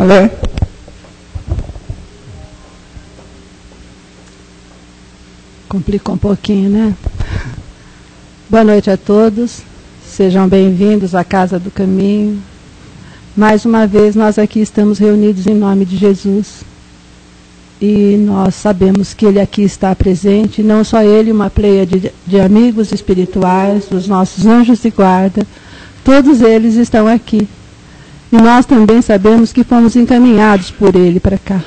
Alô? Complicou um pouquinho, né? Boa noite a todos. Sejam bem-vindos à Casa do Caminho. Mais uma vez, nós aqui estamos reunidos em nome de Jesus. E nós sabemos que Ele aqui está presente, não só Ele, uma pleia de amigos espirituais, dos nossos anjos de guarda, todos eles estão aqui. E nós também sabemos que fomos encaminhados por Ele para cá.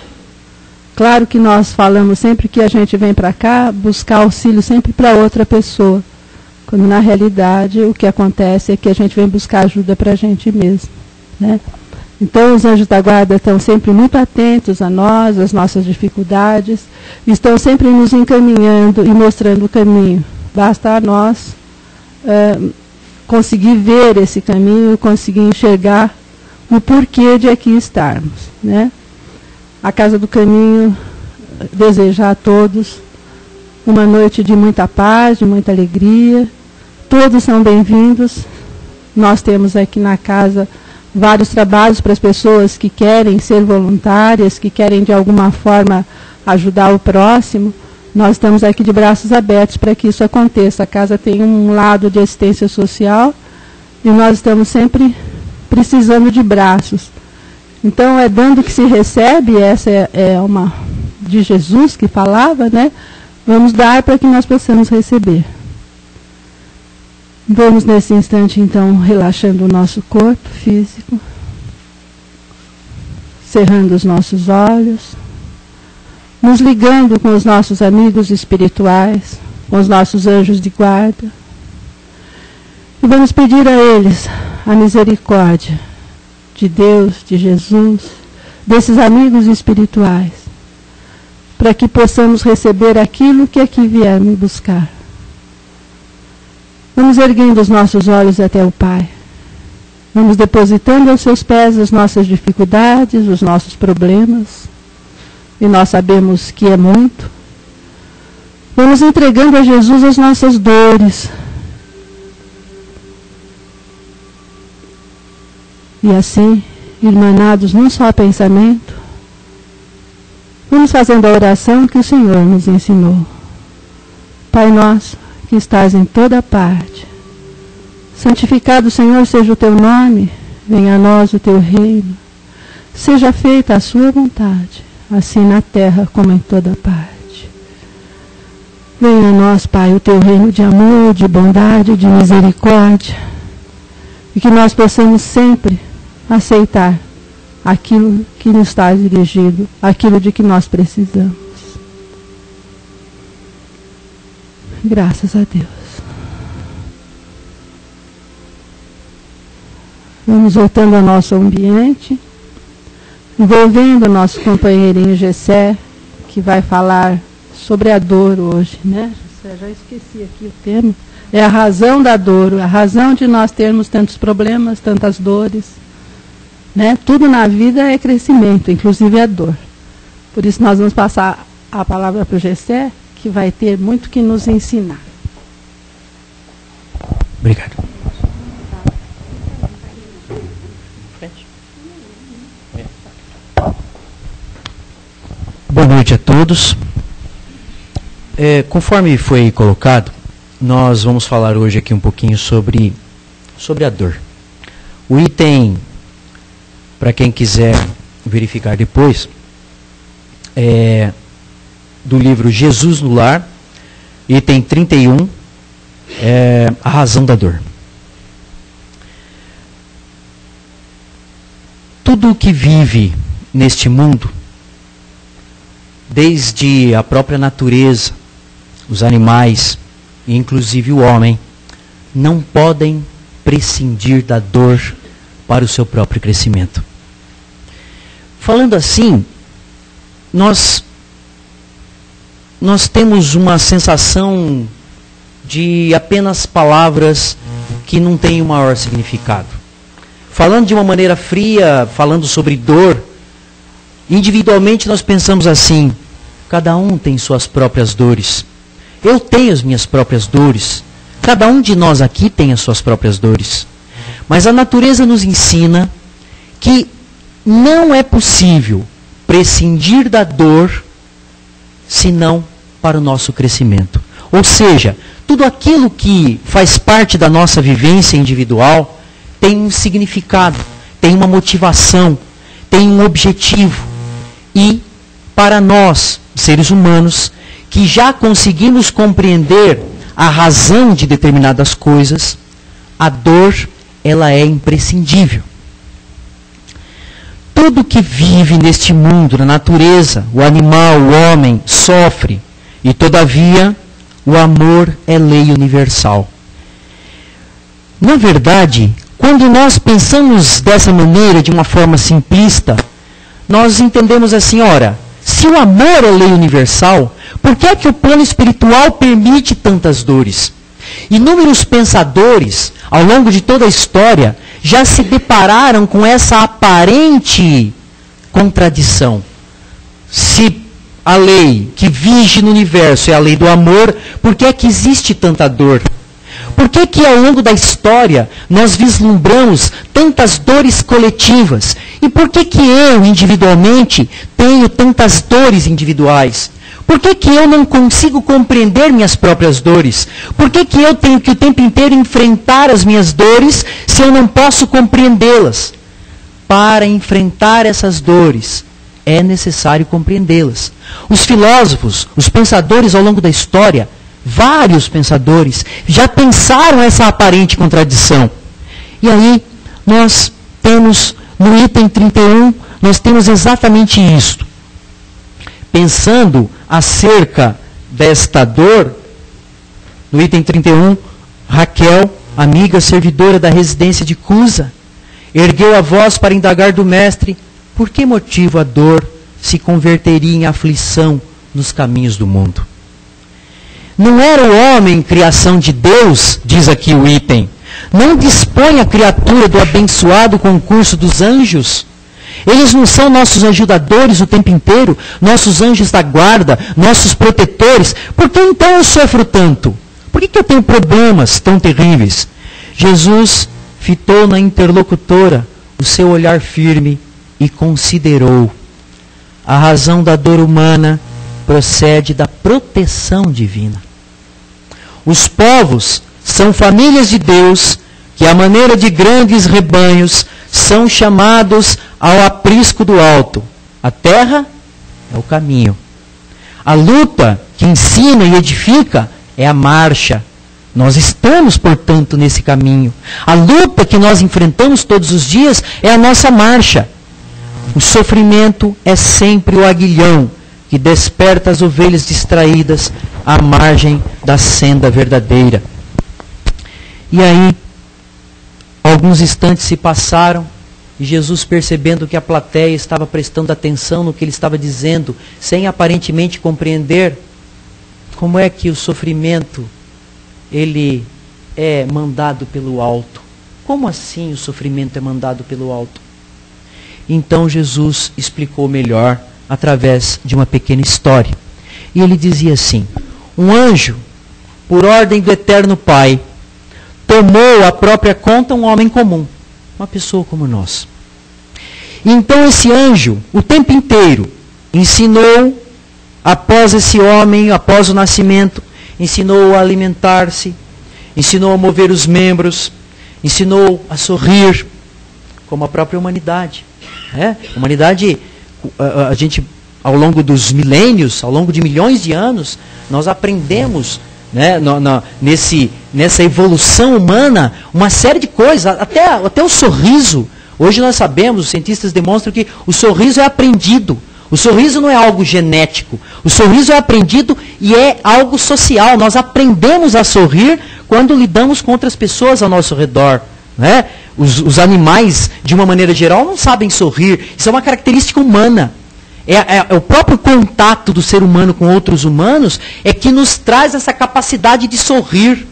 Claro que nós falamos sempre que a gente vem para cá buscar auxílio sempre para outra pessoa, quando na realidade o que acontece é que a gente vem buscar ajuda para a gente mesmo, né? Então os anjos da guarda estão sempre muito atentos a nós, às nossas dificuldades, estão sempre nos encaminhando e mostrando o caminho. Basta a nós conseguir ver esse caminho, conseguir enxergar o porquê de aqui estarmos, né? A Casa do Caminho deseja a todos uma noite de muita paz, de muita alegria. Todos são bem-vindos. Nós temos aqui na casa vários trabalhos para as pessoas que querem ser voluntárias, que querem de alguma forma ajudar o próximo. Nós estamos aqui de braços abertos para que isso aconteça. A casa tem um lado de assistência social e nós estamos sempre precisando de braços. Então é dando que se recebe, essa é uma de Jesus que falava, né? Vamos dar para que nós possamos receber. Vamos nesse instante então relaxando o nosso corpo físico, cerrando os nossos olhos, nos ligando com os nossos amigos espirituais, com os nossos anjos de guarda. E vamos pedir a eles a misericórdia de Deus, de Jesus, desses amigos espirituais, para que possamos receber aquilo que aqui viemos buscar. Vamos erguendo os nossos olhos até o Pai. Vamos depositando aos seus pés as nossas dificuldades, os nossos problemas. E nós sabemos que é muito. Vamos entregando a Jesus as nossas dores. E assim, irmanados num só pensamento, vamos fazendo a oração que o Senhor nos ensinou. Pai nosso, que estás em toda parte, santificado, Senhor, seja o teu nome, venha a nós o teu reino, seja feita a sua vontade, assim na terra como em toda parte. Venha a nós, Pai, o teu reino de amor, de bondade, de misericórdia, e que nós possamos sempre aceitar aquilo que nos está dirigido, aquilo de que nós precisamos. Graças a Deus. Vamos voltando ao nosso ambiente, envolvendo o nosso companheirinho Gessé, que vai falar sobre a dor hoje, né? Gessé, já esqueci aqui o tema. É a razão da dor, a razão de nós termos tantos problemas, tantas dores. Né? Tudo na vida é crescimento, inclusive a dor. Por isso nós vamos passar a palavra para o Gessé, que vai ter muito que nos ensinar. Obrigado. Boa noite a todos. Conforme foi colocado, nós vamos falar hoje aqui um pouquinho sobre a dor. O item, para quem quiser verificar depois, do livro Jesus no Lar, item 31, a razão da dor. Tudo o que vive neste mundo, desde a própria natureza, os animais, e inclusive o homem, não podem prescindir da dor para o seu próprio crescimento. Falando assim, nós temos uma sensação de apenas palavras que não têm o maior significado. Falando de uma maneira fria, falando sobre dor, individualmente nós pensamos assim: cada um tem suas próprias dores. Eu tenho as minhas próprias dores. Cada um de nós aqui tem as suas próprias dores. Mas a natureza nos ensina que não é possível prescindir da dor senão para o nosso crescimento. Ou seja, tudo aquilo que faz parte da nossa vivência individual tem um significado, tem uma motivação, tem um objetivo. E para nós, seres humanos, que já conseguimos compreender a razão de determinadas coisas, a dor, ela é imprescindível. Tudo que vive neste mundo, na natureza, o animal, o homem, sofre. E todavia, o amor é lei universal. Na verdade, quando nós pensamos dessa maneira, de uma forma simplista, nós entendemos assim, ora, se o amor é lei universal, por que é que o plano espiritual permite tantas dores? Inúmeros pensadores, ao longo de toda a história, já se depararam com essa aparente contradição. Se a lei que vige no universo é a lei do amor, por que é que existe tanta dor? Por que que ao longo da história nós vislumbramos tantas dores coletivas? E por que que eu, individualmente, tenho tantas dores individuais? Por que que eu não consigo compreender minhas próprias dores? Por que que eu tenho que o tempo inteiro enfrentar as minhas dores se eu não posso compreendê-las? Para enfrentar essas dores, é necessário compreendê-las. Os filósofos, os pensadores ao longo da história, vários pensadores, já pensaram essa aparente contradição. E aí, nós temos, no item 31, nós temos exatamente isto. Pensando acerca desta dor, no item 31, Raquel, amiga servidora da residência de Cusa, ergueu a voz para indagar do mestre por que motivo a dor se converteria em aflição nos caminhos do mundo. Não era o homem criação de Deus, diz aqui o item. Não dispõe a criatura do abençoado concurso dos anjos? Eles não são nossos ajudadores o tempo inteiro, nossos anjos da guarda, nossos protetores? Por que então eu sofro tanto? Por que eu tenho problemas tão terríveis? Jesus fitou na interlocutora o seu olhar firme e considerou: a razão da dor humana procede da proteção divina. Os povos são famílias de Deus que, à maneira de grandes rebanhos, são chamados ao aprisco do alto. A terra é o caminho. A luta que ensina e edifica é a marcha. Nós estamos, portanto, nesse caminho. A luta que nós enfrentamos todos os dias é a nossa marcha. O sofrimento é sempre o aguilhão que desperta as ovelhas distraídas à margem da senda verdadeira. E aí, alguns instantes se passaram e Jesus, percebendo que a plateia estava prestando atenção no que ele estava dizendo, sem aparentemente compreender como é que o sofrimento ele é mandado pelo alto. Como assim o sofrimento é mandado pelo alto? Então Jesus explicou melhor através de uma pequena história. E ele dizia assim: um anjo, por ordem do eterno Pai, tomou à própria conta um homem comum, uma pessoa como nós. E então esse anjo, o tempo inteiro, ensinou, após esse homem, após o nascimento, ensinou a alimentar-se, ensinou a mover os membros, ensinou a sorrir, como a própria humanidade. A humanidade, a gente, ao longo dos milênios, ao longo de milhões de anos, nós aprendemos, né, nessa evolução humana, uma série de coisas, até o sorriso. Hoje nós sabemos, os cientistas demonstram que o sorriso é aprendido. O sorriso não é algo genético. O sorriso é aprendido e é algo social. Nós aprendemos a sorrir quando lidamos com outras pessoas ao nosso redor. Né? Os animais, de uma maneira geral, não sabem sorrir. Isso é uma característica humana. É o próprio contato do ser humano com outros humanos é que nos traz essa capacidade de sorrir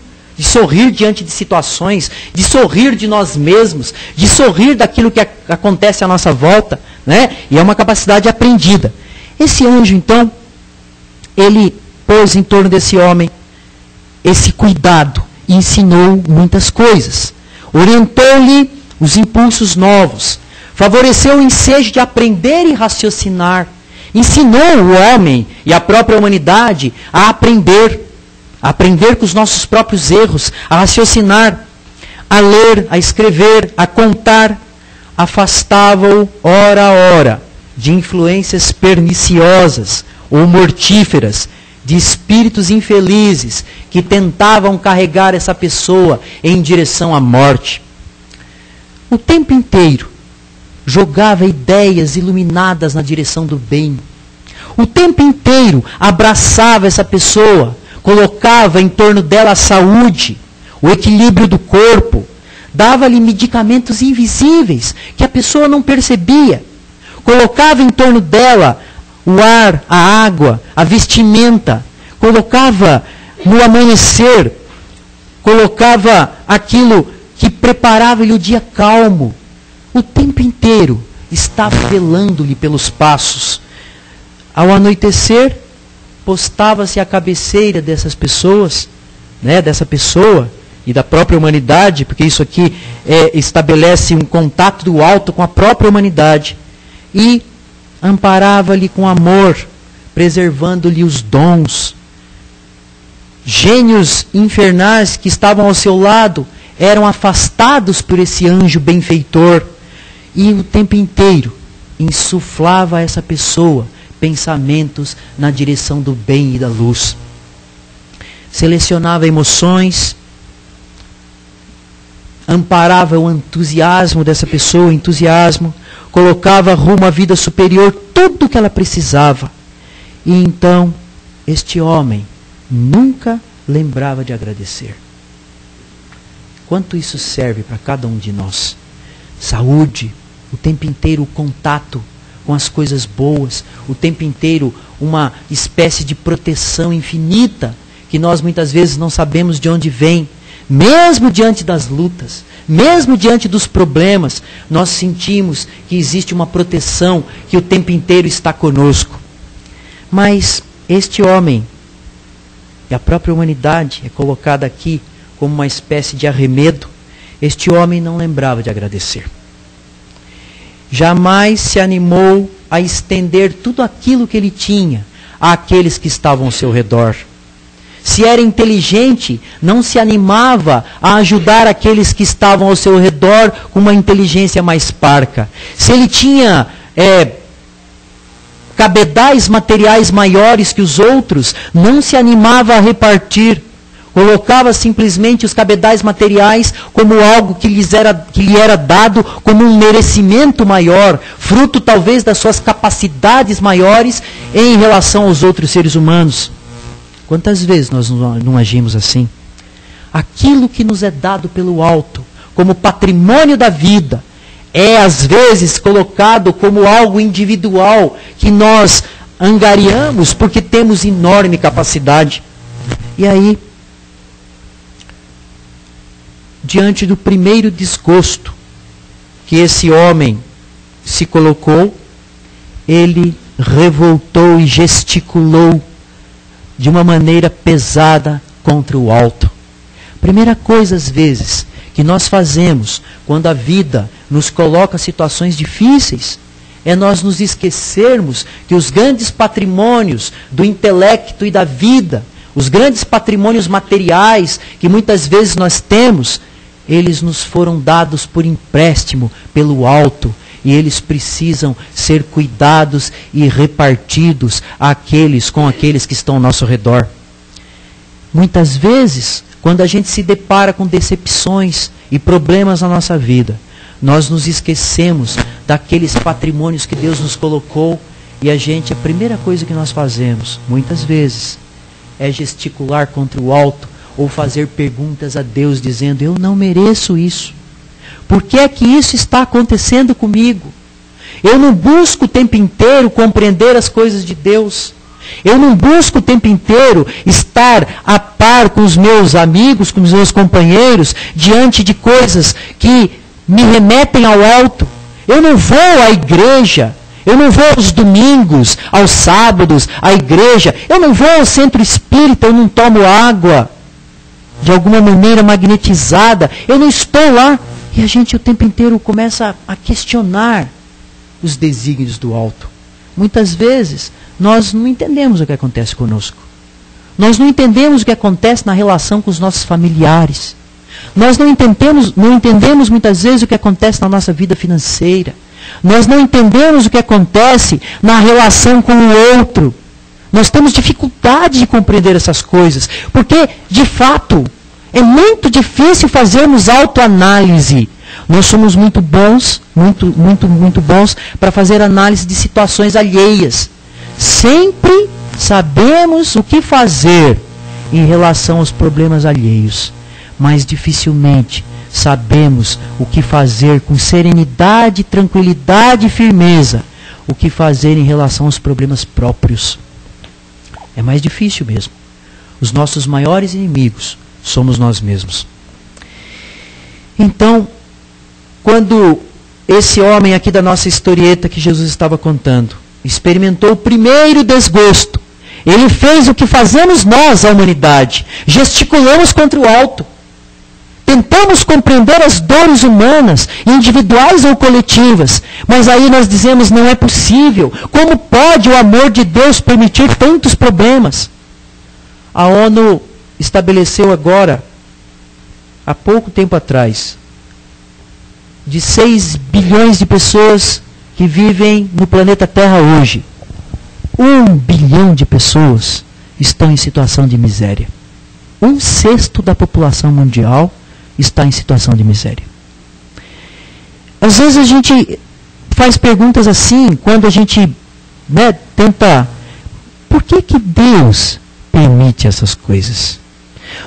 diante de situações, de sorrir de nós mesmos, de sorrir daquilo que acontece à nossa volta, né? E é uma capacidade aprendida. Esse anjo, então, ele pôs em torno desse homem esse cuidado e ensinou muitas coisas. Orientou-lhe os impulsos novos, favoreceu o ensejo de aprender e raciocinar. Ensinou o homem e a própria humanidade a aprender com os nossos próprios erros, a raciocinar, a ler, a escrever, a contar. Afastava-o, ora a hora, de influências perniciosas ou mortíferas, de espíritos infelizes que tentavam carregar essa pessoa em direção à morte. O tempo inteiro jogava ideias iluminadas na direção do bem. O tempo inteiro abraçava essa pessoa, colocava em torno dela a saúde, o equilíbrio do corpo, dava-lhe medicamentos invisíveis que a pessoa não percebia, colocava em torno dela o ar, a água, a vestimenta, colocava no amanhecer, colocava aquilo que preparava-lhe o dia calmo. O tempo inteiro estava velando-lhe pelos passos. Ao anoitecer, postava-se à cabeceira dessas pessoas, dessa pessoa e da própria humanidade, porque isso aqui estabelece um contato do alto com a própria humanidade, e amparava-lhe com amor, preservando-lhe os dons. Gênios infernais que estavam ao seu lado eram afastados por esse anjo benfeitor, e o tempo inteiro insuflava a essa pessoa pensamentos na direção do bem e da luz. Selecionava emoções, amparava o entusiasmo dessa pessoa, colocava rumo à vida superior tudo o que ela precisava. E então, este homem nunca lembrava de agradecer. Quanto isso serve para cada um de nós? Saúde, o tempo inteiro o contato com as coisas boas, o tempo inteiro uma espécie de proteção infinita, que nós muitas vezes não sabemos de onde vem. Mesmo diante das lutas, mesmo diante dos problemas, nós sentimos que existe uma proteção que o tempo inteiro está conosco. Mas este homem, e a própria humanidade é colocada aqui como uma espécie de arremedo, este homem não lembrava de agradecer. Jamais se animou a estender tudo aquilo que ele tinha àqueles que estavam ao seu redor. Se era inteligente, não se animava a ajudar aqueles que estavam ao seu redor com uma inteligência mais parca. Se ele tinha cabedais materiais maiores que os outros, não se animava a repartir. Colocava simplesmente os cabedais materiais como algo que lhe era dado como um merecimento maior, fruto talvez das suas capacidades maiores em relação aos outros seres humanos. Quantas vezes nós não agimos assim? Aquilo que nos é dado pelo alto, como patrimônio da vida, é às vezes colocado como algo individual, que nós angariamos porque temos enorme capacidade. E aí, diante do primeiro desgosto que esse homem se colocou, ele revoltou e gesticulou de uma maneira pesada contra o alto. Primeira coisa, às vezes, que nós fazemos quando a vida nos coloca situações difíceis, é nós nos esquecermos que os grandes patrimônios do intelecto e da vida, os grandes patrimônios materiais que muitas vezes nós temos, eles nos foram dados por empréstimo pelo alto, e eles precisam ser cuidados e repartidos com aqueles que estão ao nosso redor. Muitas vezes, quando a gente se depara com decepções e problemas na nossa vida, nós nos esquecemos daqueles patrimônios que Deus nos colocou, e a primeira coisa que nós fazemos, muitas vezes, é gesticular contra o alto, ou fazer perguntas a Deus dizendo: eu não mereço isso. Por que é que isso está acontecendo comigo? Eu não busco o tempo inteiro compreender as coisas de Deus. Eu não busco o tempo inteiro estar a par com os meus amigos, com os meus companheiros, diante de coisas que me remetem ao alto. Eu não vou à igreja. Eu não vou aos domingos, aos sábados, à igreja. Eu não vou ao centro espírita, eu não tomo água de alguma maneira magnetizada. Eu não estou lá. E a gente o tempo inteiro começa a questionar os desígnios do alto. Muitas vezes, nós não entendemos o que acontece conosco. Nós não entendemos o que acontece na relação com os nossos familiares. Nós não entendemos muitas vezes o que acontece na nossa vida financeira. Nós não entendemos o que acontece na relação com o outro. Nós temos dificuldade de compreender essas coisas, porque, de fato, é muito difícil fazermos autoanálise. Nós somos muito bons para fazer análise de situações alheias. Sempre sabemos o que fazer em relação aos problemas alheios, mas dificilmente sabemos o que fazer com serenidade, tranquilidade e firmeza, o que fazer em relação aos problemas próprios. É mais difícil mesmo. Os nossos maiores inimigos somos nós mesmos. Então, quando esse homem aqui da nossa historieta que Jesus estava contando, experimentou o primeiro desgosto, ele fez o que fazemos nós, a humanidade. Gesticulamos contra o alto. Tentamos compreender as dores humanas, individuais ou coletivas, mas aí nós dizemos, não é possível. Como pode o amor de Deus permitir tantos problemas? A ONU estabeleceu agora, há pouco tempo atrás, de 6 bilhões de pessoas que vivem no planeta Terra hoje. 1 bilhão de pessoas estão em situação de miséria. 1/6 da população mundial está em situação de miséria. Às vezes a gente faz perguntas assim, quando a gente tenta, por que Deus permite essas coisas?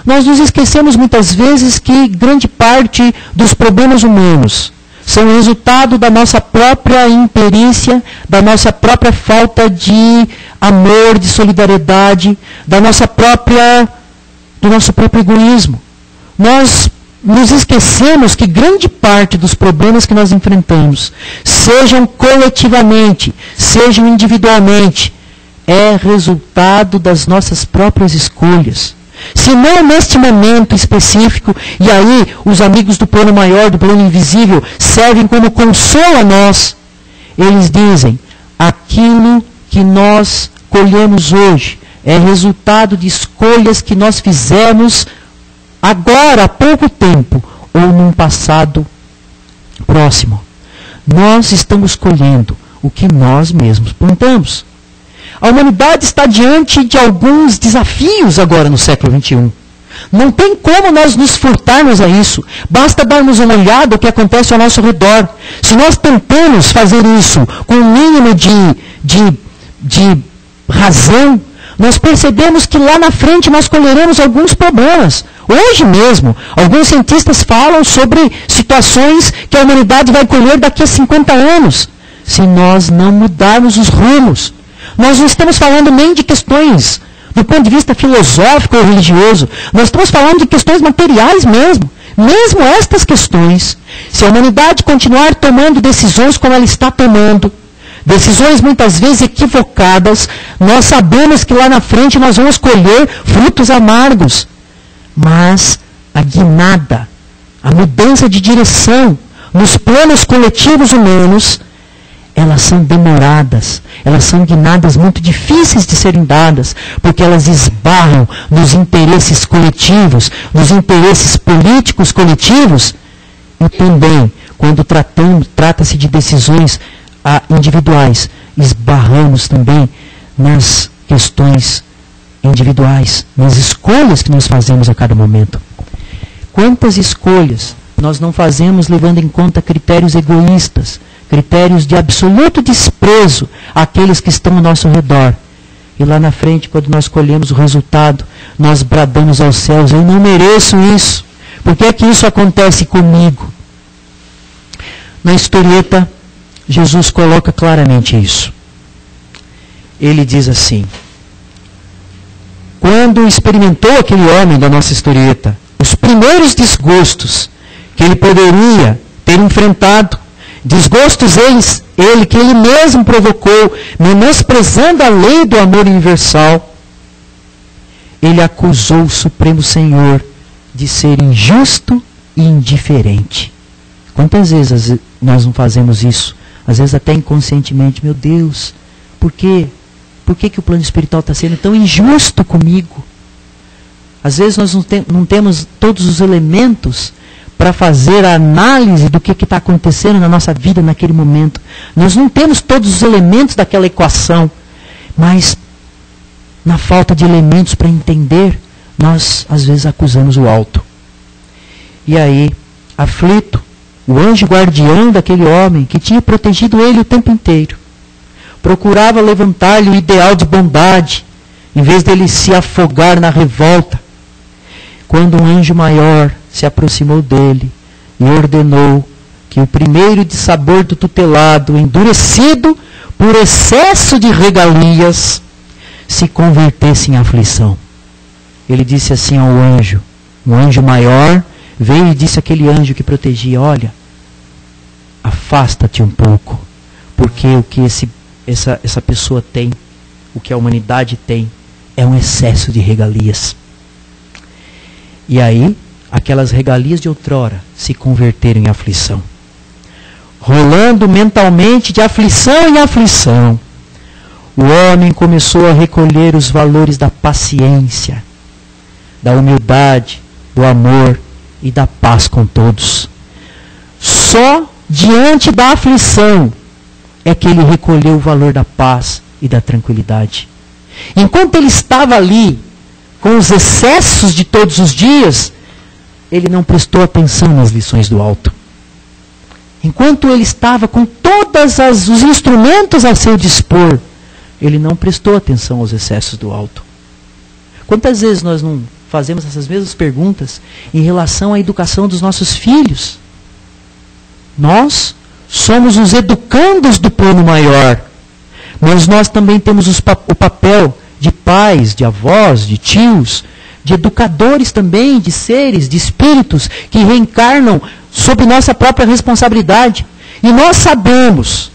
Nós nos esquecemos muitas vezes que grande parte dos problemas humanos são resultado da nossa própria imperícia, da nossa própria falta de amor, de solidariedade, do nosso próprio egoísmo. Nós nos esquecemos que grande parte dos problemas que nós enfrentamos, sejam coletivamente, sejam individualmente, é resultado das nossas próprias escolhas. Se não neste momento específico, e aí os amigos do plano maior, do plano invisível, servem como consolo a nós, eles dizem, aquilo que nós colhemos hoje é resultado de escolhas que nós fizemos agora, há pouco tempo, ou num passado próximo. Nós estamos colhendo o que nós mesmos plantamos. A humanidade está diante de alguns desafios agora no século XXI. Não tem como nós nos furtarmos a isso. Basta darmos uma olhada ao que acontece ao nosso redor. Se nós tentamos fazer isso com um mínimo de razão, nós percebemos que lá na frente nós colheremos alguns problemas. Hoje mesmo, alguns cientistas falam sobre situações que a humanidade vai colher daqui a 50 anos, se nós não mudarmos os rumos. Nós não estamos falando nem de questões do ponto de vista filosófico ou religioso. Nós estamos falando de questões materiais mesmo. Mesmo estas questões, se a humanidade continuar tomando decisões como ela está tomando, decisões muitas vezes equivocadas, nós sabemos que lá na frente nós vamos colher frutos amargos. Mas a guinada, a mudança de direção nos planos coletivos humanos, elas são demoradas, elas são guinadas muito difíceis de serem dadas, porque elas esbarram nos interesses coletivos, nos interesses políticos coletivos, e também, quando trata-se de decisões individuais, esbarramos também nas questões individuais, nas escolhas que nós fazemos a cada momento. Quantas escolhas nós não fazemos levando em conta critérios egoístas, critérios de absoluto desprezo àqueles que estão ao nosso redor. E lá na frente, quando nós colhemos o resultado, nós bradamos aos céus, eu não mereço isso. Por que é que isso acontece comigo? Na historieta, Jesus coloca claramente isso. Ele diz assim, quando experimentou aquele homem da nossa historieta, os primeiros desgostos que ele poderia ter enfrentado, desgostos ele que ele mesmo provocou, menosprezando a lei do amor universal, ele acusou o Supremo Senhor de ser injusto e indiferente. Quantas vezes nós não fazemos isso? Às vezes até inconscientemente. Meu Deus, por quê? Por que o plano espiritual está sendo tão injusto comigo? Às vezes nós não temos todos os elementos para fazer a análise do que está acontecendo na nossa vida naquele momento. Nós não temos todos os elementos daquela equação, mas na falta de elementos para entender, nós às vezes acusamos o alto. E aí, aflito, o anjo guardião daquele homem que tinha protegido ele o tempo inteiro, procurava levantar-lhe o ideal de bondade, em vez dele se afogar na revolta. Quando um anjo maior se aproximou dele e ordenou que o primeiro de sabor do tutelado, endurecido por excesso de regalias, se convertesse em aflição. Ele disse assim ao anjo, um anjo maior, veio e disse àquele anjo que protegia, olha, afasta-te um pouco, porque o que essa pessoa tem, o que a humanidade tem, é um excesso de regalias. E aí, aquelas regalias de outrora se converteram em aflição. Rolando mentalmente de aflição em aflição, o homem começou a recolher os valores da paciência, da humildade, do amor e da paz com todos. Só diante da aflição é que ele recolheu o valor da paz e da tranquilidade. Enquanto ele estava ali, com os excessos de todos os dias, ele não prestou atenção nas lições do alto. Enquanto ele estava com todos os instrumentos a seu dispor, ele não prestou atenção aos excessos do alto. Quantas vezes nós não fazemos essas mesmas perguntas em relação à educação dos nossos filhos? Nós somos os educandos do plano maior, mas nós também temos o papel de pais, de avós, de tios, de educadores também, de seres, de espíritos que reencarnam sob nossa própria responsabilidade. E nós sabemos,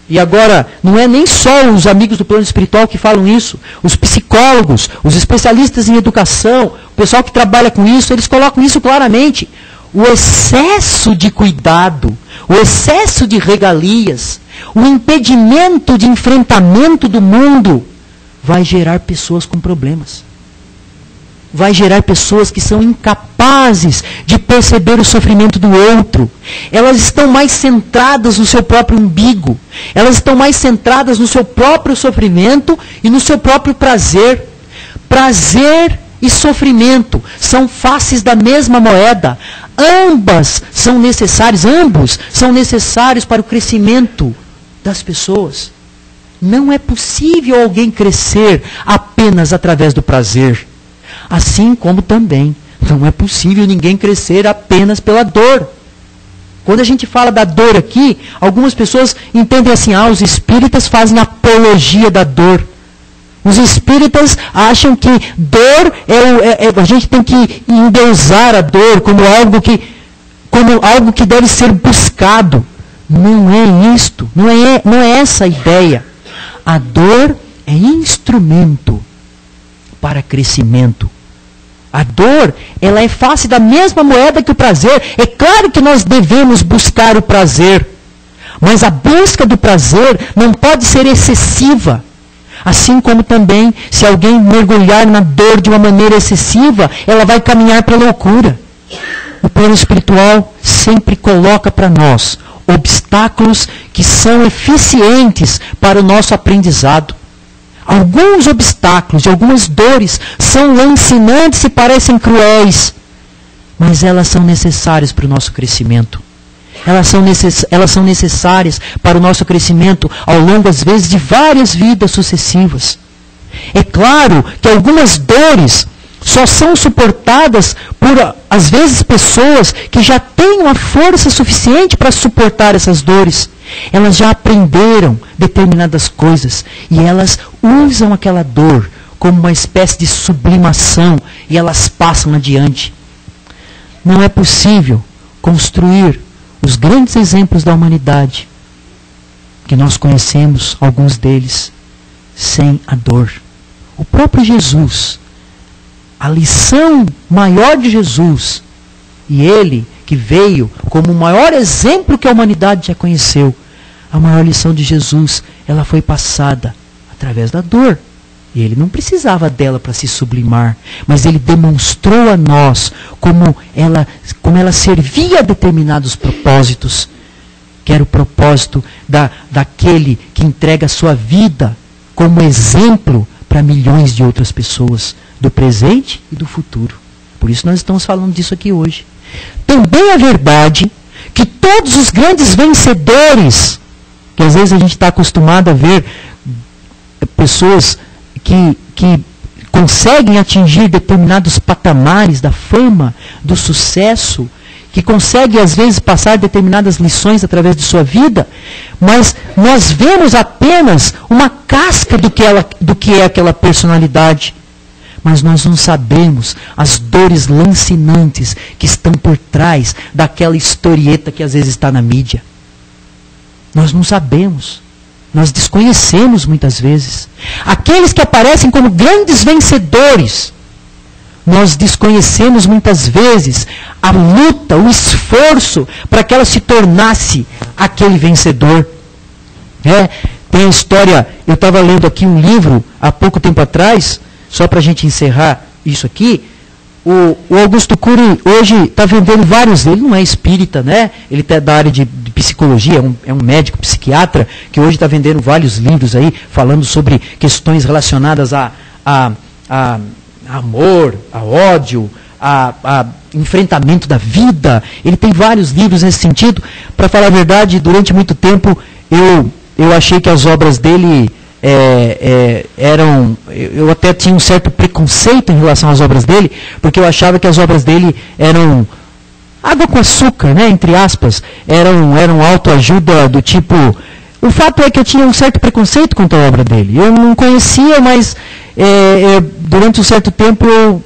e agora não é nem só os amigos do plano espiritual que falam isso, os psicólogos, os especialistas em educação, o pessoal que trabalha com isso, eles colocam isso claramente. O excesso de cuidado, o excesso de regalias, o impedimento de enfrentamento do mundo vai gerar pessoas com problemas. Vai gerar pessoas que são incapazes de perceber o sofrimento do outro. Elas estão mais centradas no seu próprio umbigo. Elas estão mais centradas no seu próprio sofrimento e no seu próprio prazer. Prazer e sofrimento são faces da mesma moeda. Ambos são necessários para o crescimento das pessoas. Não é possível alguém crescer apenas através do prazer. Assim como também não é possível ninguém crescer apenas pela dor. Quando a gente fala da dor aqui, algumas pessoas entendem assim, os espíritas fazem apologia da dor. Os espíritas acham que dor a gente tem que endeusar a dor como algo que deve ser buscado. Não é isto, não é essa a ideia. A dor é instrumento para crescimento. A dor, ela é face da mesma moeda que o prazer. É claro que nós devemos buscar o prazer, mas a busca do prazer não pode ser excessiva. Assim como também, se alguém mergulhar na dor de uma maneira excessiva, ela vai caminhar para a loucura. O plano espiritual sempre coloca para nós obstáculos que são eficientes para o nosso aprendizado. Alguns obstáculos e algumas dores são lancinantes e parecem cruéis, mas elas são necessárias para o nosso crescimento. Elas são necessárias para o nosso crescimento ao longo, às vezes, de várias vidas sucessivas. É claro que algumas dores só são suportadas por, às vezes, pessoas que já têm uma força suficiente para suportar essas dores. Elas já aprenderam determinadas coisas e elas usam aquela dor como uma espécie de sublimação e elas passam adiante. Não é possível construir os grandes exemplos da humanidade, que nós conhecemos, alguns deles, sem a dor. O próprio Jesus, a lição maior de Jesus, e ele que veio como o maior exemplo que a humanidade já conheceu. A maior lição de Jesus, ela foi passada através da dor. E ele não precisava dela para se sublimar, mas ele demonstrou a nós como ela servia a determinados propósitos, que era o propósito daquele que entrega a sua vida como exemplo para milhões de outras pessoas, do presente e do futuro. Por isso nós estamos falando disso aqui hoje. Também é verdade que todos os grandes vencedores, que às vezes a gente está acostumado a ver pessoas que conseguem atingir determinados patamares da fama, do sucesso, que conseguem às vezes passar determinadas lições através de sua vida, mas nós vemos apenas uma casca do que é aquela personalidade. Mas nós não sabemos as dores lancinantes que estão por trás daquela historieta que às vezes está na mídia. Nós não sabemos. Nós desconhecemos muitas vezes. Aqueles que aparecem como grandes vencedores, nós desconhecemos muitas vezes a luta, o esforço para que ela se tornasse aquele vencedor. Tem a história, eu estava lendo aqui um livro há pouco tempo atrás, só para a gente encerrar isso aqui. O Augusto Cury hoje está vendendo vários, ele não é espírita, né? Ele é da área de psicologia, é um médico psiquiatra, que hoje está vendendo vários livros aí, falando sobre questões relacionadas a amor, a ódio, a enfrentamento da vida. Ele tem vários livros nesse sentido. Para falar a verdade, durante muito tempo eu achei que as obras dele eu até tinha um certo preconceito em relação às obras dele, porque eu achava que as obras dele eram água com açúcar, né, entre aspas, eram autoajuda do tipo... O fato é que eu tinha um certo preconceito contra a obra dele. Eu não conhecia, mas durante um certo tempo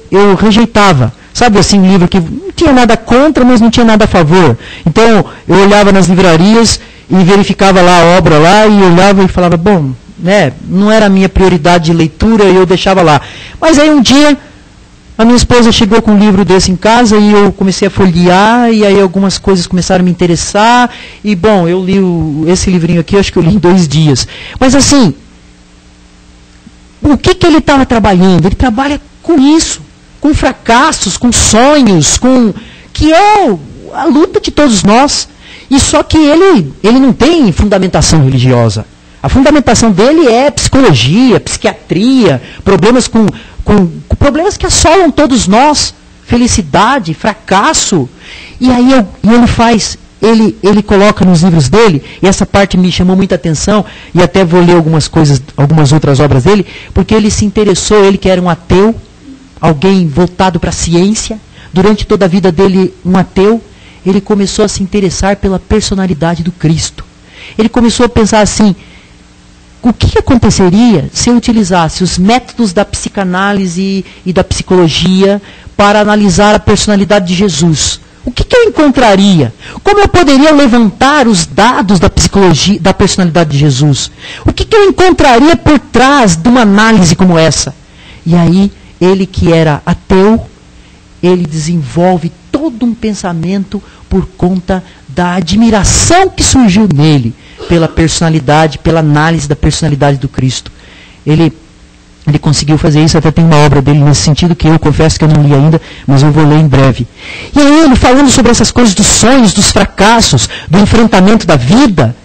eu rejeitava. Sabe assim, um livro que não tinha nada contra, mas não tinha nada a favor. Então, eu olhava nas livrarias e verificava lá a obra lá, e olhava e falava, bom, né, não era a minha prioridade de leitura, e eu deixava lá. Mas aí um dia, a minha esposa chegou com um livro desse em casa, e eu comecei a folhear, e aí algumas coisas começaram a me interessar, e bom, eu li esse livrinho aqui, acho que eu li em 2 dias. Mas assim, o que ele estava trabalhando? Ele trabalha com isso, com fracassos, com sonhos, que é a luta de todos nós. E só que ele não tem fundamentação religiosa. A fundamentação dele é psicologia, psiquiatria, problemas problemas que assolam todos nós, felicidade, fracasso. E aí ele coloca nos livros dele, e essa parte me chamou muita atenção, e até vou ler algumas outras obras dele, porque ele se interessou, ele que era um ateu, alguém voltado para a ciência, durante toda a vida dele um ateu, ele começou a se interessar pela personalidade do Cristo. Ele começou a pensar assim, o que aconteceria se eu utilizasse os métodos da psicanálise e da psicologia para analisar a personalidade de Jesus? O que eu encontraria? Como eu poderia levantar os dados da psicologia, da personalidade de Jesus? O que eu encontraria por trás de uma análise como essa? E aí, ele que era ateu, ele desenvolve todo um pensamento por conta da admiração que surgiu nele pela personalidade, pela análise da personalidade do Cristo. Ele conseguiu fazer isso, até tem uma obra dele nesse sentido, que eu confesso que eu não li ainda, mas eu vou ler em breve. E aí ele falando sobre essas coisas dos sonhos, dos fracassos, do enfrentamento da vida,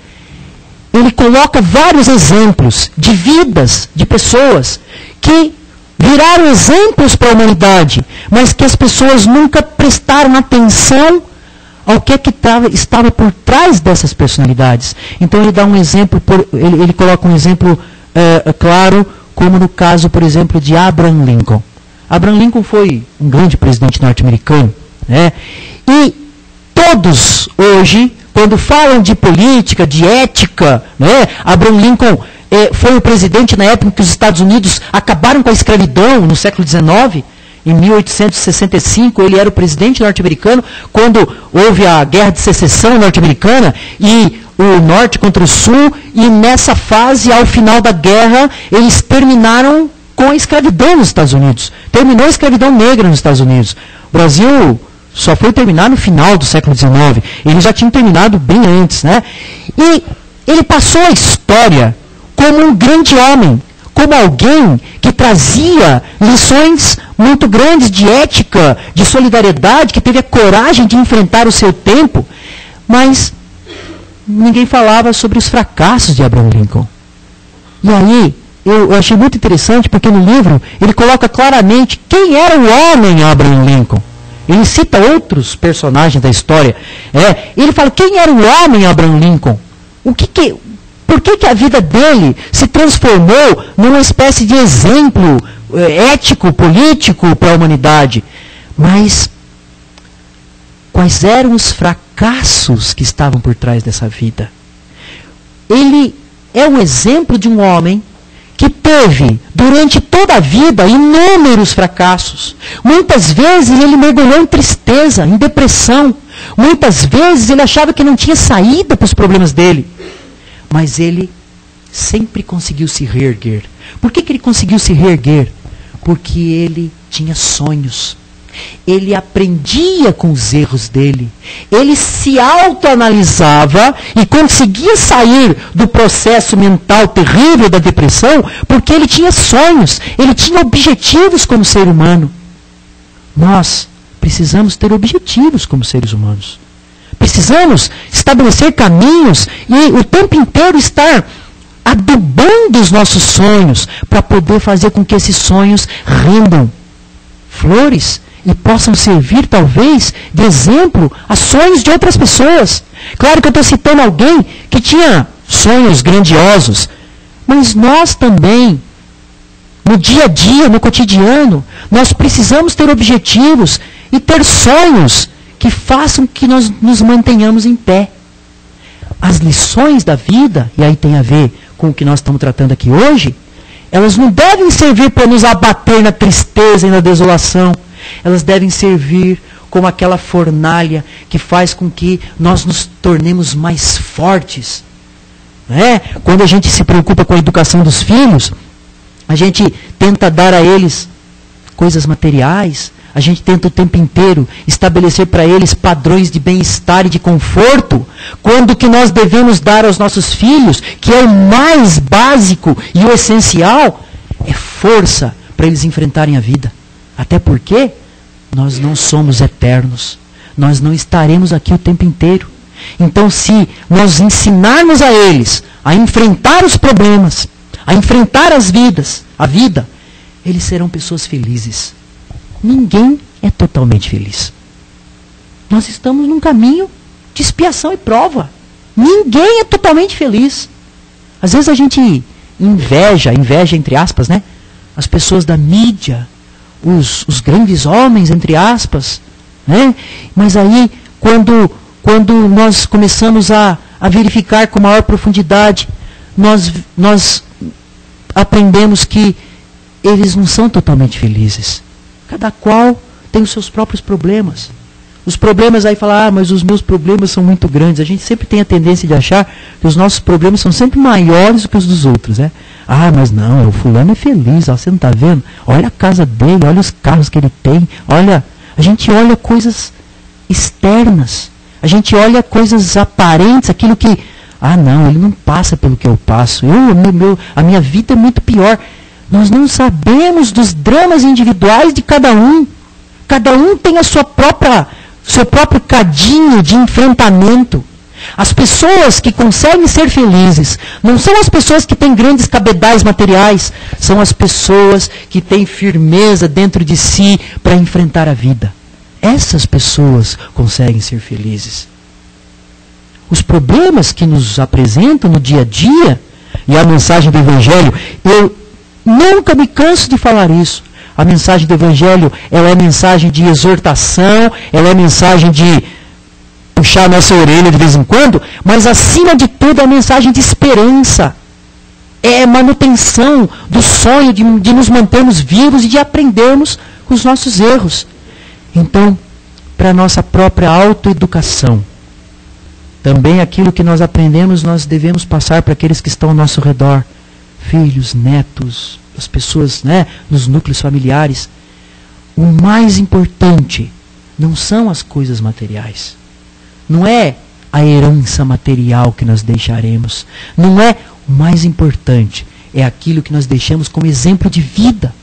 ele coloca vários exemplos de vidas, de pessoas que viraram exemplos para a humanidade, mas que as pessoas nunca prestaram atenção ao que estava por trás dessas personalidades. Então ele dá um exemplo, ele coloca um exemplo claro, como no caso, por exemplo, de Abraham Lincoln. Abraham Lincoln foi um grande presidente norte-americano, né? E todos hoje, quando falam de política, de ética, né? Abraham Lincoln foi o presidente na época em que os Estados Unidos acabaram com a escravidão, no século XIX. Em 1865, ele era o presidente norte-americano, quando houve a Guerra de Secessão norte-americana, e o norte contra o sul, e nessa fase, ao final da guerra, eles terminaram com a escravidão nos Estados Unidos. Terminou a escravidão negra nos Estados Unidos. O Brasil só foi terminar no final do século XIX. Eles já tinham terminado bem antes, né? E ele passou a história como um grande homem, como alguém que trazia lições muito grandes de ética, de solidariedade, que teve a coragem de enfrentar o seu tempo, mas ninguém falava sobre os fracassos de Abraham Lincoln. E aí, eu achei muito interessante, porque no livro ele coloca claramente quem era o homem Abraham Lincoln. Ele cita outros personagens da história. Ele fala quem era o homem Abraham Lincoln. Por que a vida dele se transformou numa espécie de exemplo ético, político para a humanidade? Mas quais eram os fracassos que estavam por trás dessa vida? Ele é um exemplo de um homem que teve, durante toda a vida, inúmeros fracassos. Muitas vezes ele mergulhou em tristeza, em depressão. Muitas vezes ele achava que não tinha saída para os problemas dele. Mas ele sempre conseguiu se reerguer. Por que ele conseguiu se reerguer? Porque ele tinha sonhos. Ele aprendia com os erros dele. Ele se autoanalisava e conseguia sair do processo mental terrível da depressão porque ele tinha sonhos, ele tinha objetivos como ser humano. Nós precisamos ter objetivos como seres humanos. Precisamos estabelecer caminhos e o tempo inteiro estar adubando os nossos sonhos para poder fazer com que esses sonhos rendam flores e possam servir, talvez, de exemplo a sonhos de outras pessoas. Claro que eu estou citando alguém que tinha sonhos grandiosos, mas nós também, no dia a dia, no cotidiano, nós precisamos ter objetivos e ter sonhos que façam que nós nos mantenhamos em pé. As lições da vida, e aí tem a ver com o que nós estamos tratando aqui hoje, elas não devem servir para nos abater na tristeza e na desolação. Elas devem servir como aquela fornalha que faz com que nós nos tornemos mais fortes. Quando a gente se preocupa com a educação dos filhos, a gente tenta dar a eles coisas materiais, a gente tenta o tempo inteiro estabelecer para eles padrões de bem-estar e de conforto, quando o que nós devemos dar aos nossos filhos, que é o mais básico e o essencial, é força para eles enfrentarem a vida. Até porque nós não somos eternos. Nós não estaremos aqui o tempo inteiro. Então, se nós ensinarmos a eles a enfrentar os problemas, a enfrentar a vida, eles serão pessoas felizes. Ninguém é totalmente feliz. Nós estamos num caminho de expiação e prova. Ninguém é totalmente feliz. Às vezes a gente inveja entre aspas, né? As pessoas da mídia, os grandes homens, entre aspas, né? Mas aí, quando nós começamos a verificar com maior profundidade, nós aprendemos que eles não são totalmente felizes. Cada qual tem os seus próprios problemas. Os problemas aí falam, mas os meus problemas são muito grandes. A gente sempre tem a tendência de achar que os nossos problemas são sempre maiores do que os dos outros, né? Mas não, o fulano é feliz, você não está vendo? Olha a casa dele, olha os carros que ele tem. A gente olha coisas externas. A gente olha coisas aparentes, aquilo que, não, ele não passa pelo que eu passo. A minha vida é muito pior. Nós não sabemos dos dramas individuais de cada um. Cada um tem a seu próprio cadinho de enfrentamento. As pessoas que conseguem ser felizes não são as pessoas que têm grandes cabedais materiais, são as pessoas que têm firmeza dentro de si para enfrentar a vida. Essas pessoas conseguem ser felizes. Os problemas que nos apresentam no dia a dia, e a mensagem do Evangelho, eu nunca me canso de falar isso. A mensagem do Evangelho, ela é mensagem de exortação, ela é mensagem de puxar a nossa orelha de vez em quando, mas acima de tudo é mensagem de esperança. É manutenção do sonho de nos mantermos vivos e de aprendermos com os nossos erros. Então, para a nossa própria autoeducação, também aquilo que nós aprendemos, nós devemos passar para aqueles que estão ao nosso redor. Filhos, netos, as pessoas, nos núcleos familiares. O mais importante não são as coisas materiais. Não é a herança material que nós deixaremos. Não é o mais importante. É aquilo que nós deixamos como exemplo de vida.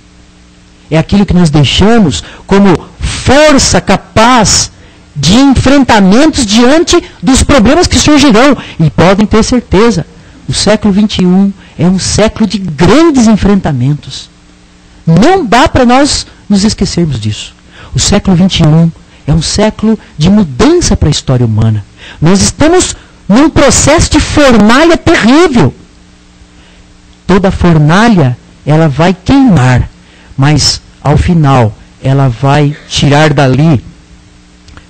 É aquilo que nós deixamos como força capaz de enfrentamentos diante dos problemas que surgirão. E podem ter certeza, o século XXI é um século de grandes enfrentamentos. Não dá para nós nos esquecermos disso. O século XXI é um século de mudança para a história humana. Nós estamos num processo de fornalha terrível. Toda fornalha, ela vai queimar, mas ao final ela vai tirar dali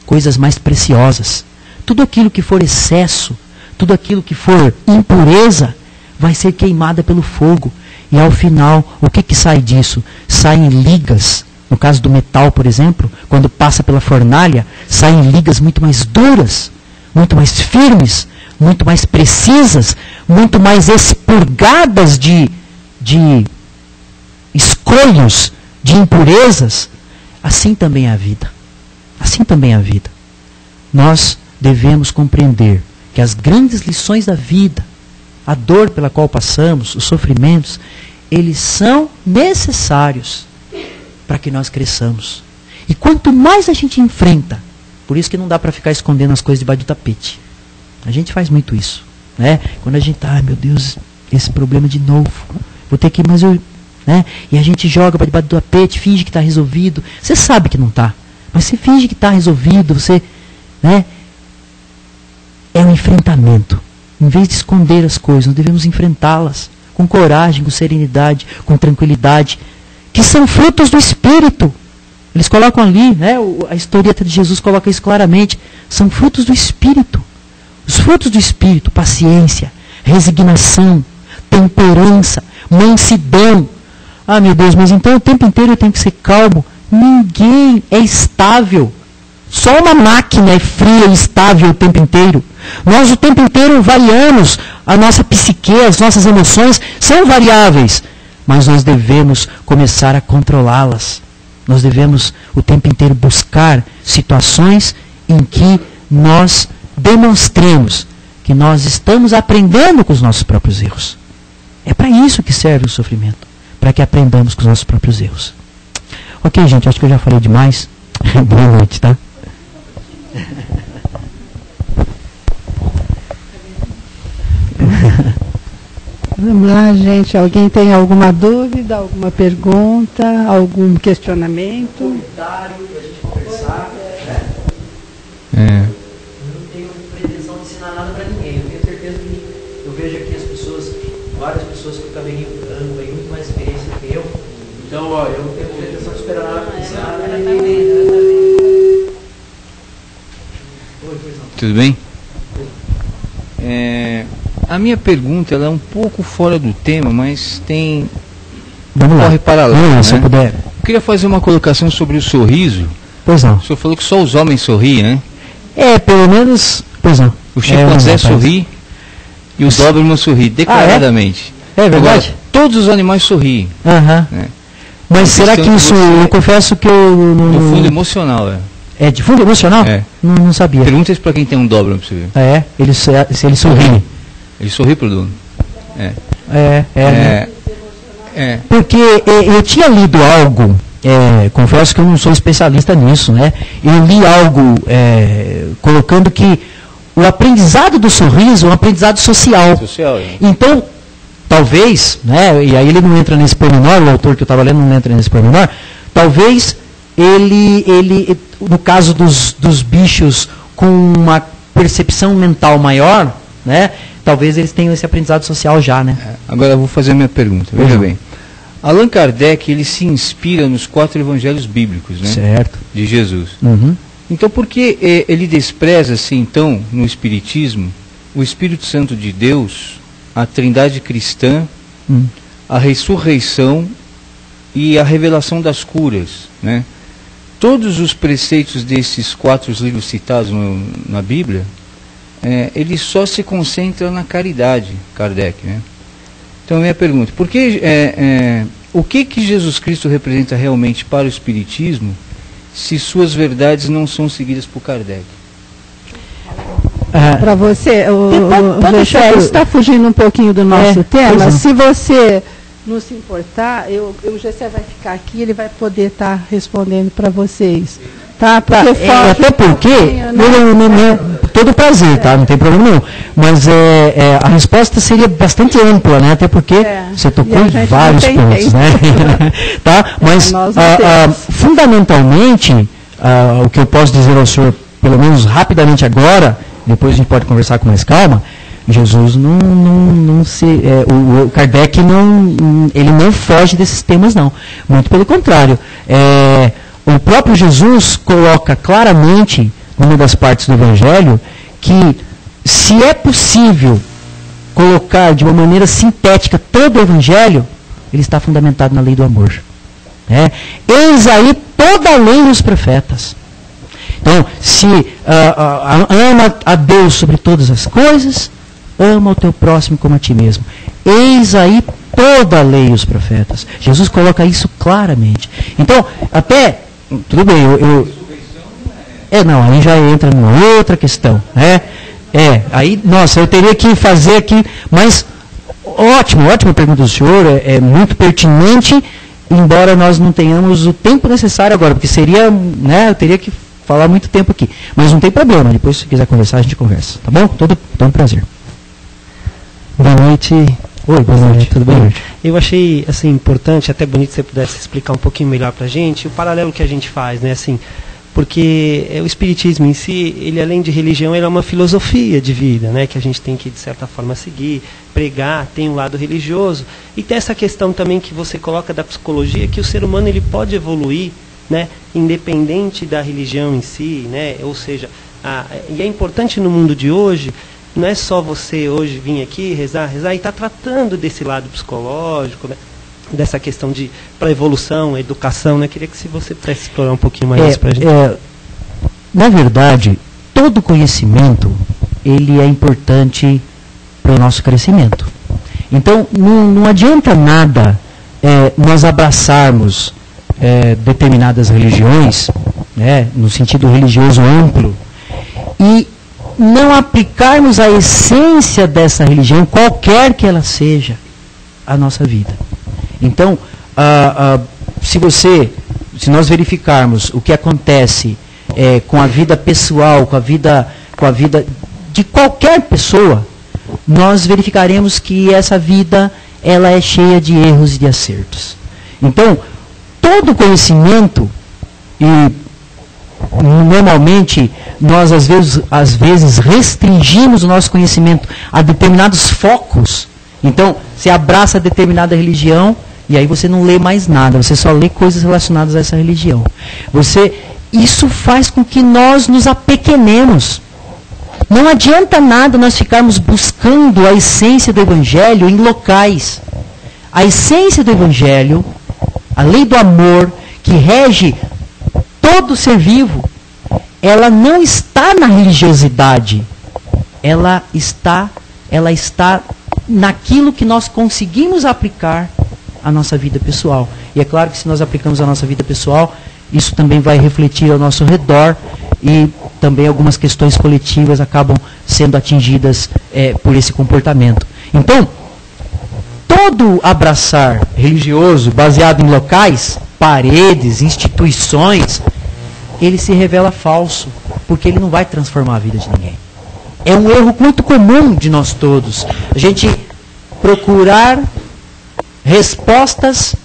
coisas mais preciosas. Tudo aquilo que for excesso, tudo aquilo que for impureza, vai ser queimada pelo fogo. E ao final, o que sai disso? Saem ligas. No caso do metal, por exemplo, quando passa pela fornalha, saem ligas muito mais duras, muito mais firmes, muito mais precisas, muito mais expurgadas de escolhos, de impurezas. Assim também é a vida. Assim também é a vida. Nós devemos compreender que as grandes lições da vida, a dor pela qual passamos, os sofrimentos, eles são necessários para que nós cresçamos. E quanto mais a gente enfrenta, por isso que não dá para ficar escondendo as coisas debaixo do tapete. A gente faz muito isso, né? Quando a gente está, meu Deus, esse problema de novo, vou ter que ir, mas eu, né? E a gente joga para debaixo do tapete, finge que está resolvido. Você sabe que não está, mas você finge que está resolvido, você, né? É um enfrentamento. Em vez de esconder as coisas, nós devemos enfrentá-las com coragem, com serenidade, com tranquilidade, que são frutos do Espírito. Eles colocam ali, né, a historieta de Jesus coloca isso claramente, são frutos do Espírito. Os frutos do Espírito, paciência, resignação, temperança, mansidão. Ah, meu Deus, mas então o tempo inteiro eu tenho que ser calmo. Ninguém é estável. Só uma máquina é fria e estável o tempo inteiro. Nós o tempo inteiro variamos, a nossa psique, as nossas emoções são variáveis. Mas nós devemos começar a controlá-las. Nós devemos o tempo inteiro buscar situações em que nós demonstremos que nós estamos aprendendo com os nossos próprios erros. É para isso que serve o sofrimento, para que aprendamos com os nossos próprios erros. Ok, gente, acho que eu já falei demais. Boa noite, tá? Vamos lá, gente. Alguém tem alguma dúvida, alguma pergunta, algum questionamento? Comentário para a gente conversar. Não tenho pretensão de ensinar nada para ninguém. Eu tenho certeza que eu vejo aqui as pessoas, várias pessoas com o cabelinho branco, aí, muito mais experiência do que eu. Então, ó, eu não tenho pretensão de esperar nada para ensinar para ninguém. Tudo bem? A minha pergunta ela é um pouco fora do tema, mas tem corre paralelo, se eu puder. Eu queria fazer uma colocação sobre o sorriso. Pois não. O senhor falou que só os homens sorriem, né? Pelo menos, pois não. O chimpanzé sorri e o Doberman sorri declaradamente. É verdade? Agora, todos os animais sorriem. Né? Mas será que isso, eu confesso que eu... No fundo emocional, É de fundo emocional? Não sabia. Pergunta isso para quem tem um Doberman para você ver. Ele sorri. Ele sorri pro dono. Porque eu tinha lido algo, confesso que eu não sou especialista nisso, né? Eu li algo colocando que o aprendizado do sorriso é um aprendizado social. Então, talvez, né, e aí ele não entra nesse pormenor, o autor que eu estava lendo não entra nesse pormenor, talvez ele no caso dos bichos com uma percepção mental maior, né, talvez eles tenham esse aprendizado social já, né? Agora eu vou fazer a minha pergunta, veja bem. Allan Kardec, ele se inspira nos 4 evangelhos bíblicos, né? Certo. De Jesus. Uhum. Então, por que ele despreza, assim, então, no Espiritismo, o Espírito Santo de Deus, a Trindade cristã, a ressurreição e a revelação das curas, né? Todos os preceitos desses 4 livros citados na Bíblia, ele só se concentra na caridade, Kardec, né? Então, minha pergunta, o que Jesus Cristo representa realmente para o Espiritismo, se suas verdades não são seguidas por Kardec? Para você, isso está fugindo um pouquinho do nosso tema. Se você não se importar, o Gessé vai ficar aqui, ele vai poder estar respondendo para vocês. Tá? Porque até porque, todo prazer, tá? Não tem problema nenhum. Mas a resposta seria bastante ampla, né? Até porque você tocou em vários pontos, né? Tá? Mas, fundamentalmente, o que eu posso dizer ao senhor, pelo menos rapidamente agora, depois a gente pode conversar com mais calma, Jesus o Kardec ele não foge desses temas, não. Muito pelo contrário. O próprio Jesus coloca claramente, numa das partes do Evangelho, que se é possível colocar de uma maneira sintética todo o Evangelho, ele está fundamentado na lei do amor. Eis aí toda a lei e os profetas. Então, se ama a Deus sobre todas as coisas, ama o teu próximo como a ti mesmo. Eis aí toda a lei e os profetas. Jesus coloca isso claramente. Então, até, tudo bem, não, aí já entra numa outra questão, né? Aí, nossa, eu teria que fazer aqui, mas ótima pergunta do senhor, é muito pertinente, embora nós não tenhamos o tempo necessário agora, porque seria, né, eu teria que falar muito tempo aqui. Mas não tem problema, depois se quiser conversar, a gente conversa, tá bom? Todo prazer. Boa noite. Oi, boa noite. Tudo bem? Eu achei assim, importante, até bonito se você pudesse explicar um pouquinho melhor pra gente, o paralelo que a gente faz, né? Assim, porque o Espiritismo em si, ele além de religião, ele é uma filosofia de vida, né? Que a gente tem que, de certa forma, seguir, pregar, tem um lado religioso. E tem essa questão também que você coloca da psicologia, que o ser humano ele pode evoluir, né, independente da religião em si, né, ou seja, e é importante no mundo de hoje, não é só você hoje vir aqui rezar e estar tratando desse lado psicológico, né, dessa questão de para evolução, educação, né, queria que se você pudesse explorar um pouquinho mais isso para a gente. Na verdade, todo conhecimento ele é importante para o nosso crescimento. Então, não adianta nada nós abraçarmos determinadas religiões, né, no sentido religioso amplo, e não aplicarmos a essência dessa religião, qualquer que ela seja, à nossa vida. Então, se nós verificarmos o que acontece com a vida pessoal, com a vida de qualquer pessoa, nós verificaremos que essa vida ela é cheia de erros e de acertos. Então, todo conhecimento, e normalmente nós às vezes restringimos o nosso conhecimento a determinados focos. Então, você abraça determinada religião e aí você não lê mais nada, você só lê coisas relacionadas a essa religião. Isso faz com que nós nos apequenemos. Não adianta nada nós ficarmos buscando a essência do Evangelho em locais. A essência do Evangelho, a lei do amor, que rege todo ser vivo, ela não está na religiosidade. Ela está naquilo que nós conseguimos aplicar à nossa vida pessoal. E é claro que se nós aplicamos à nossa vida pessoal, isso também vai refletir ao nosso redor e também algumas questões coletivas acabam sendo atingidas por esse comportamento. Então, todo abraçar religioso baseado em locais, paredes, instituições, ele se revela falso, porque ele não vai transformar a vida de ninguém. É um erro muito comum de nós todos, a gente procurar respostas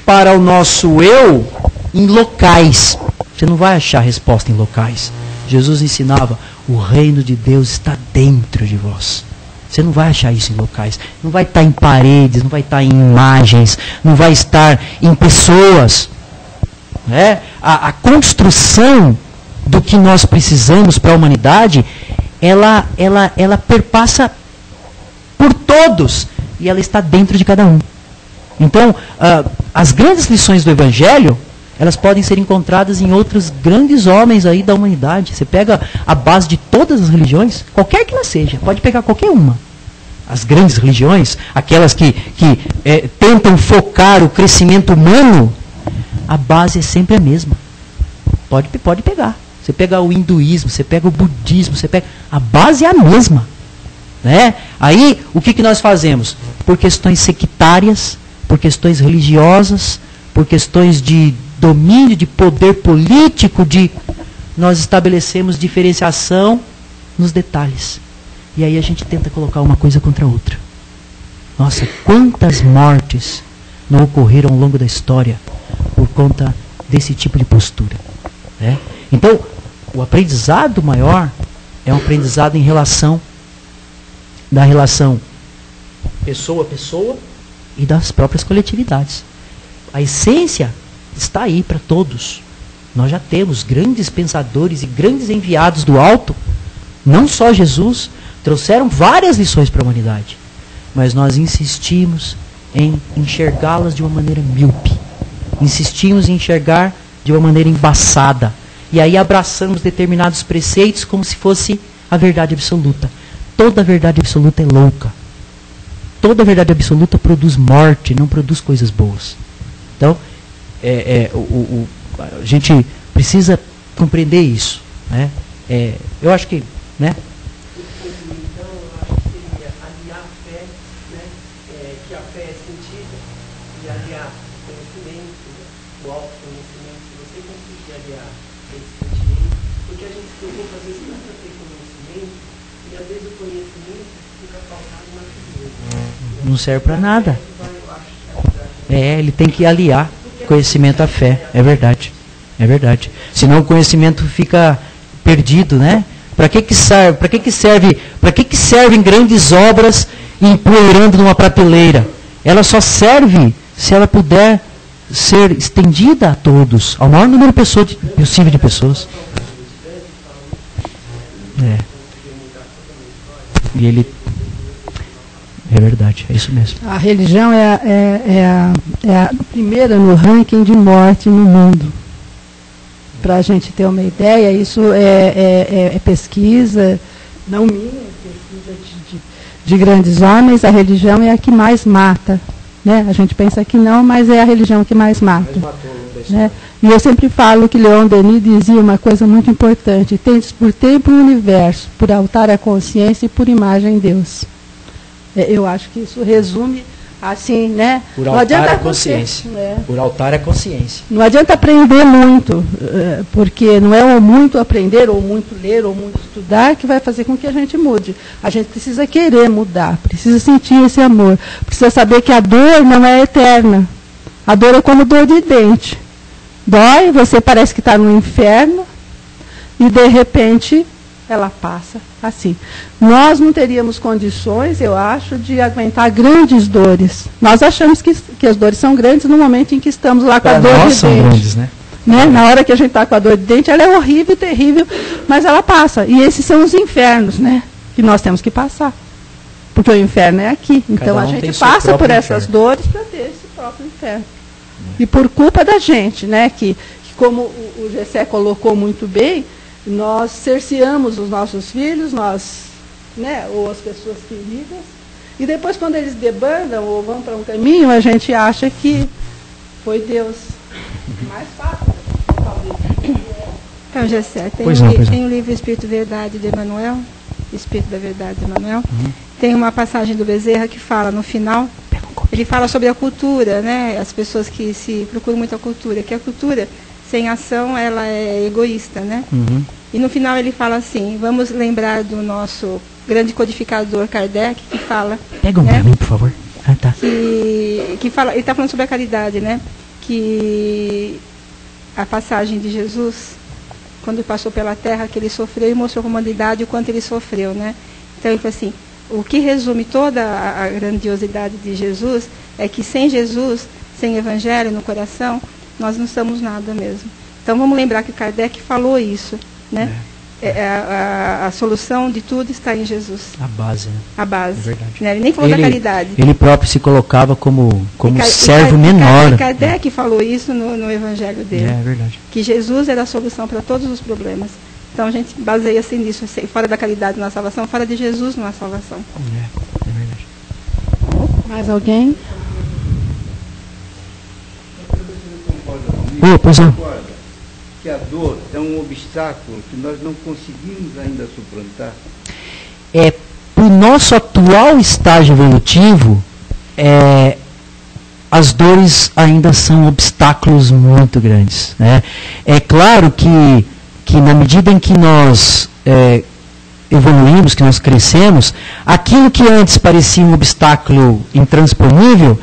para o nosso eu em locais. Você não vai achar resposta em locais. Jesus ensinava, o reino de Deus está dentro de vós. Você não vai achar isso em locais. Não vai estar em paredes, não vai estar em imagens, não vai estar em pessoas. A construção do que nós precisamos para a humanidade, ela perpassa por todos e ela está dentro de cada um. Então, as grandes lições do Evangelho, elas podem ser encontradas em outros grandes homens aí da humanidade. Você pega a base de todas as religiões, qualquer que ela seja, pode pegar qualquer uma. As grandes religiões, aquelas que tentam focar o crescimento humano, a base é sempre a mesma. Pode pegar. Você pega o hinduísmo, você pega o budismo, você pega... A base é a mesma. Né? Aí, o que nós fazemos? Por questões sectárias, por questões religiosas, por questões de domínio, de poder político, nós estabelecemos diferenciação nos detalhes. E aí a gente tenta colocar uma coisa contra a outra. Nossa, quantas mortes não ocorreram ao longo da história por conta desse tipo de postura. Né? Então, o aprendizado maior é um aprendizado em relação da relação pessoa a pessoa e das próprias coletividades. A essência está aí para todos. Nós já temos grandes pensadores e grandes enviados do alto, não só Jesus, trouxeram várias lições para a humanidade, mas nós insistimos em enxergá-las de uma maneira míope, insistimos em enxergar de uma maneira embaçada, e aí abraçamos determinados preceitos como se fosse a verdade absoluta. Toda verdade absoluta é louca. Toda verdade absoluta produz morte, não produz coisas boas. Então, a gente precisa compreender isso. Né? Eu acho que... Né? Então, eu acho que seria aliar a fé, né? Que a fé é sentida, e aliar o conhecimento, o autoconhecimento, se você conseguir aliar esse sentimento, porque a gente se preocupa às vezes não para ter conhecimento, e às vezes o conhecimento fica faltado na figura. Não serve para nada. Ele tem que aliar conhecimento à fé. É verdade. É verdade. Senão o conhecimento fica perdido, né? Para que serve? Para que servem grandes obras empoeirando numa prateleira? Ela só serve se ela puder ser estendida a todos, ao maior número possível de pessoas. E ele... É verdade, é isso mesmo. A religião é a primeira no ranking de morte no mundo. Para a gente ter uma ideia, isso é pesquisa, não minha, pesquisa de grandes homens, a religião é a que mais mata. Né? A gente pensa que não, mas é a religião que mais mata. Né? E eu sempre falo que Leon Denis dizia uma coisa muito importante: tendes por templo o universo, por altar a consciência e por imagem Deus. Eu acho que isso resume assim, né? Por altar a consciência. Por altar a consciência. Não adianta aprender muito, porque não é o muito aprender, ou muito ler, ou muito estudar que vai fazer com que a gente mude. A gente precisa querer mudar, precisa sentir esse amor, precisa saber que a dor não é eterna. A dor é como dor de dente. Dói, você parece que está no inferno, e de repente ela passa assim. Nós não teríamos condições, eu acho, de aguentar grandes dores. Nós achamos que as dores são grandes no momento em que estamos lá com a dor de dente. São grandes, né? Na hora que a gente está com a dor de dente, ela é horrível, terrível, mas ela passa. E esses são os infernos, né? Que nós temos que passar. Porque o inferno é aqui. Então a gente passa por essas dores para ter esse próprio inferno. E por culpa da gente, né? Que como o Gessé colocou muito bem, nós cerceamos os nossos filhos, né, ou as pessoas queridas, e depois quando eles debandam ou vão para um caminho, a gente acha que foi Deus. Mais fácil. Então, Gessé, tem o livro Espírito Verdade de Emmanuel, Espírito da Verdade de Emmanuel, tem uma passagem do Bezerra que fala no final, ele fala sobre a cultura, né, as pessoas que se procuram muito a cultura, que a cultura sem ação ela é egoísta, né? E no final ele fala assim: vamos lembrar do nosso grande codificador Kardec, que fala... Pega para mim, por favor. Tá. Que fala, ele está falando sobre a caridade, né? Que a passagem de Jesus, quando passou pela terra, que ele sofreu e mostrou para a humanidade o quanto ele sofreu, né? Então ele fala assim, o que resume toda a grandiosidade de Jesus é que sem Jesus, sem evangelho no coração, nós não somos nada mesmo. Então vamos lembrar que Kardec falou isso, né? A solução de tudo está em Jesus. A base, né? A base. É verdade. Né? Ele nem falou da caridade. Ele próprio se colocava como servo menor. Kardec falou isso no evangelho dele. É verdade. Que Jesus era a solução para todos os problemas. Então a gente baseia assim nisso. Fora da caridade não há salvação, fora de Jesus não há salvação. É verdade. Mais alguém? Pois não. Que que a dor é um obstáculo que nós não conseguimos ainda suplantar? Para o nosso atual estágio evolutivo, as dores ainda são obstáculos muito grandes, né? É claro que na medida em que nós evoluímos, que nós crescemos, aquilo que antes parecia um obstáculo intransponível,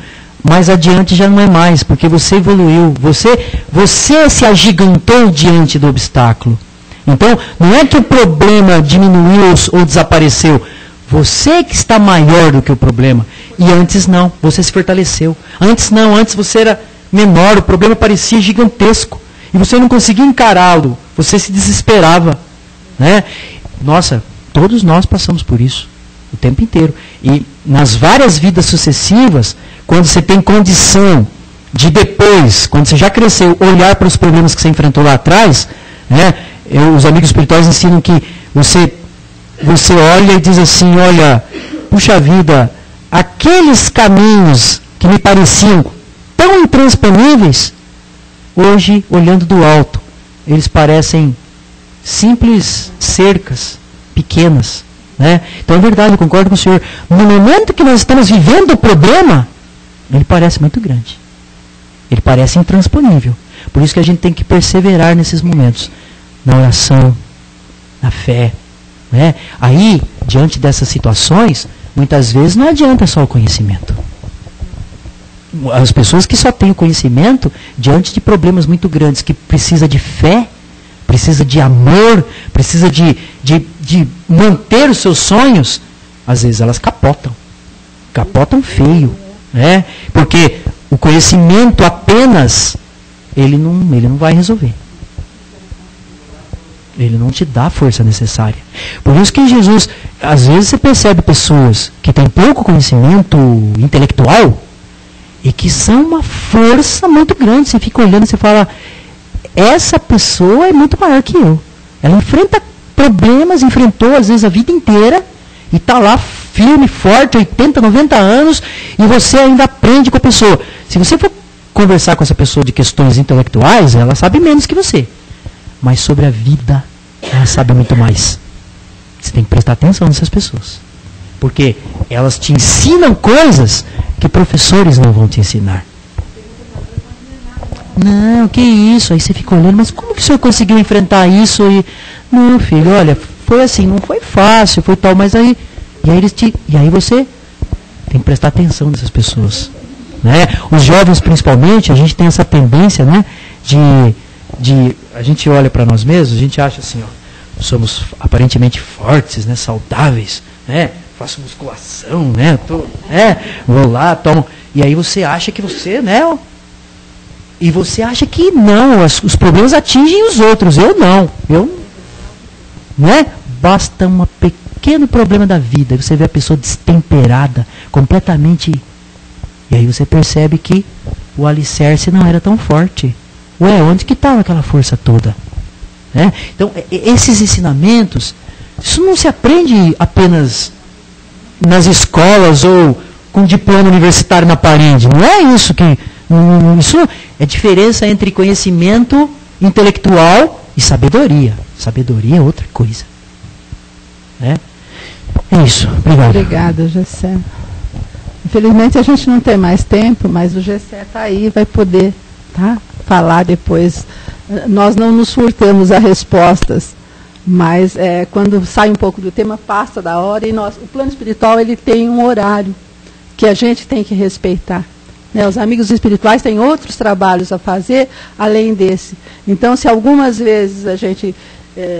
mais adiante já não é mais, porque você evoluiu, você se agigantou diante do obstáculo. Então, não é que o problema diminuiu ou desapareceu, você que está maior do que o problema. E antes não, você se fortaleceu. Antes não, antes você era menor, o problema parecia gigantesco. E você não conseguia encará-lo, você se desesperava. Né? Nossa, todos nós passamos por isso, o tempo inteiro. E nas várias vidas sucessivas, quando você tem condição de depois, quando você já cresceu, olhar para os problemas que você enfrentou lá atrás, né? Os amigos espirituais ensinam que você olha e diz assim, olha, puxa vida, aqueles caminhos que me pareciam tão intransponíveis, hoje, olhando do alto, eles parecem simples cercas pequenas. Né? Então é verdade, eu concordo com o senhor. No momento que nós estamos vivendo o problema, ele parece muito grande. Ele parece intransponível. Por isso que a gente tem que perseverar nesses momentos. Na oração, na fé. Né? Aí, diante dessas situações, muitas vezes não adianta só o conhecimento. As pessoas que só têm o conhecimento, diante de problemas muito grandes, que precisa de fé, precisa de amor, precisa de manter os seus sonhos, às vezes elas capotam. Capotam feio. Né? Porque o conhecimento apenas, ele não vai resolver. Ele não te dá a força necessária. Por isso que Jesus, às vezes você percebe pessoas que têm pouco conhecimento intelectual e que são uma força muito grande. Você fica olhando e você fala, essa pessoa é muito maior que eu. Ela enfrenta problemas, enfrentou às vezes a vida inteira e está lá firme, forte, 80, 90 anos, e você ainda aprende com a pessoa. Se você for conversar com essa pessoa de questões intelectuais, ela sabe menos que você. Mas sobre a vida, ela sabe muito mais. Você tem que prestar atenção nessas pessoas. Porque elas te ensinam coisas que professores não vão te ensinar. Não, que isso? Aí você fica olhando, mas como que o senhor conseguiu enfrentar isso? Não, filho, olha, foi assim, não foi fácil, foi tal, mas aí... E aí você tem que prestar atenção nessas pessoas. Né? Os jovens, principalmente, a gente tem essa tendência, né, a gente olha para nós mesmos, a gente acha assim, ó, somos aparentemente fortes, né, saudáveis, né, faço musculação, né, vou lá, tomo, e aí você acha que você, né, e você acha que não, os problemas atingem os outros, eu não, né, basta um pequeno problema da vida, você vê a pessoa destemperada, completamente, e aí você percebe que o alicerce não era tão forte. Ué, onde que estava aquela força toda? Né? Então, esses ensinamentos, isso não se aprende apenas nas escolas ou com diploma universitário na parede. Não é isso que... Isso é diferença entre conhecimento intelectual e sabedoria. Sabedoria é outra coisa. Né? É isso. Obrigado. Obrigada, Gessé. Infelizmente a gente não tem mais tempo, mas o Gessé está aí, vai poder falar depois. Nós não nos furtamos a respostas, mas quando sai um pouco do tema, passa da hora, e o plano espiritual ele tem um horário que a gente tem que respeitar. Né? Os amigos espirituais têm outros trabalhos a fazer, além desse. Então, se algumas vezes a gente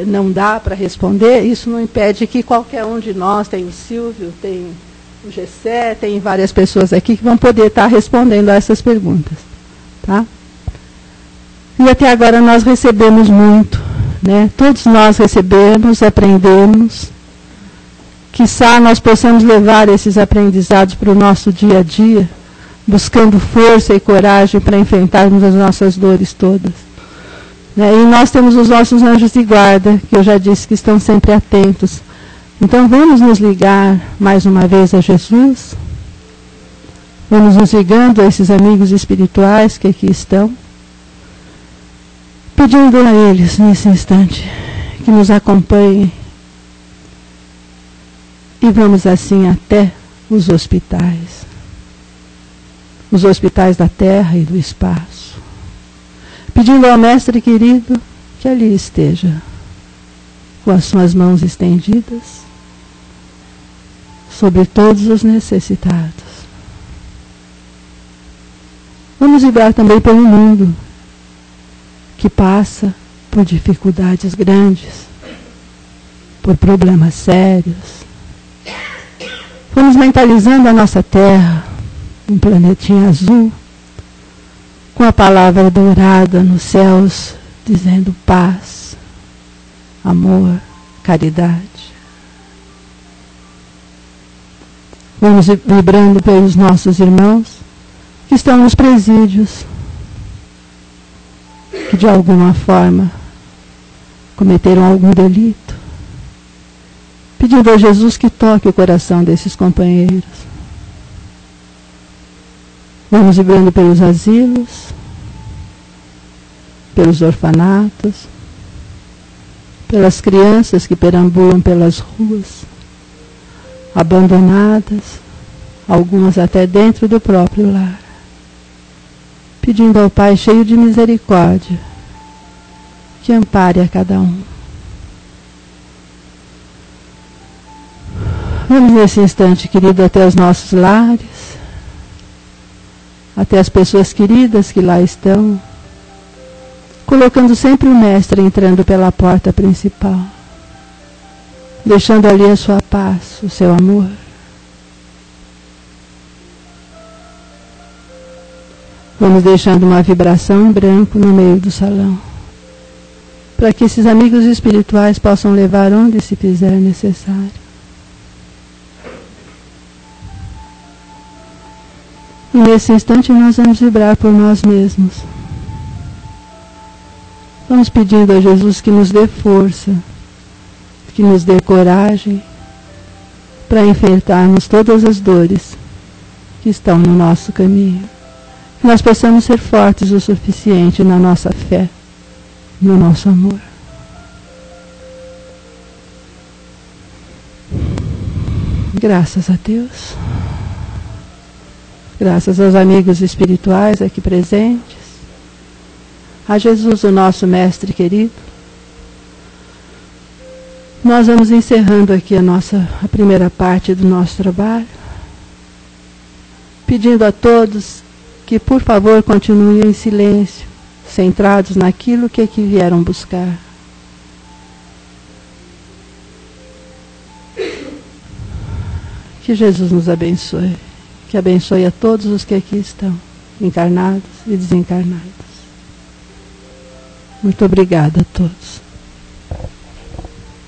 não dá para responder, isso não impede que qualquer um de nós, tem o Silvio, tem o Gessé, tem várias pessoas aqui que vão poder estar respondendo a essas perguntas. Tá? E até agora nós recebemos muito, né? Todos nós recebemos, aprendemos. Quiçá nós possamos levar esses aprendizados para o nosso dia a dia, buscando força e coragem para enfrentarmos as nossas dores todas. Né? E nós temos os nossos anjos de guarda, que eu já disse que estão sempre atentos. Então vamos nos ligar mais uma vez a Jesus. Vamos nos ligando a esses amigos espirituais que aqui estão. Pedindo a eles, nesse instante, que nos acompanhem e vamos assim até os hospitais da terra e do espaço, pedindo ao Mestre querido que ali esteja, com as suas mãos estendidas sobre todos os necessitados. Vamos vibrar também pelo mundo, que passa por dificuldades grandes, por problemas sérios. Vamos mentalizando a nossa Terra, um planetinha azul, com a palavra dourada nos céus, dizendo paz, amor, caridade. Vamos vibrando pelos nossos irmãos que estão nos presídios, que de alguma forma cometeram algum delito, pedindo a Jesus que toque o coração desses companheiros. Vamos vibrando pelos asilos, pelos orfanatos, pelas crianças que perambulam pelas ruas, abandonadas, algumas até dentro do próprio lar, pedindo ao Pai cheio de misericórdia que ampare a cada um. Vamos nesse instante, querido, até os nossos lares, até as pessoas queridas que lá estão, colocando sempre o Mestre entrando pela porta principal, deixando ali a sua paz, o seu amor. Vamos deixando uma vibração em branco no meio do salão, para que esses amigos espirituais possam levar onde se fizer necessário. E nesse instante nós vamos vibrar por nós mesmos. Vamos pedindo a Jesus que nos dê força, que nos dê coragem para enfrentarmos todas as dores que estão no nosso caminho. Que nós possamos ser fortes o suficiente na nossa fé, no nosso amor. Graças a Deus. Graças aos amigos espirituais aqui presentes. A Jesus, o nosso Mestre querido. Nós vamos encerrando aqui a primeira parte do nosso trabalho, pedindo a todos que, por favor, continuem em silêncio, centrados naquilo que aqui vieram buscar. Que Jesus nos abençoe, que abençoe a todos os que aqui estão, encarnados e desencarnados. Muito obrigada a todos.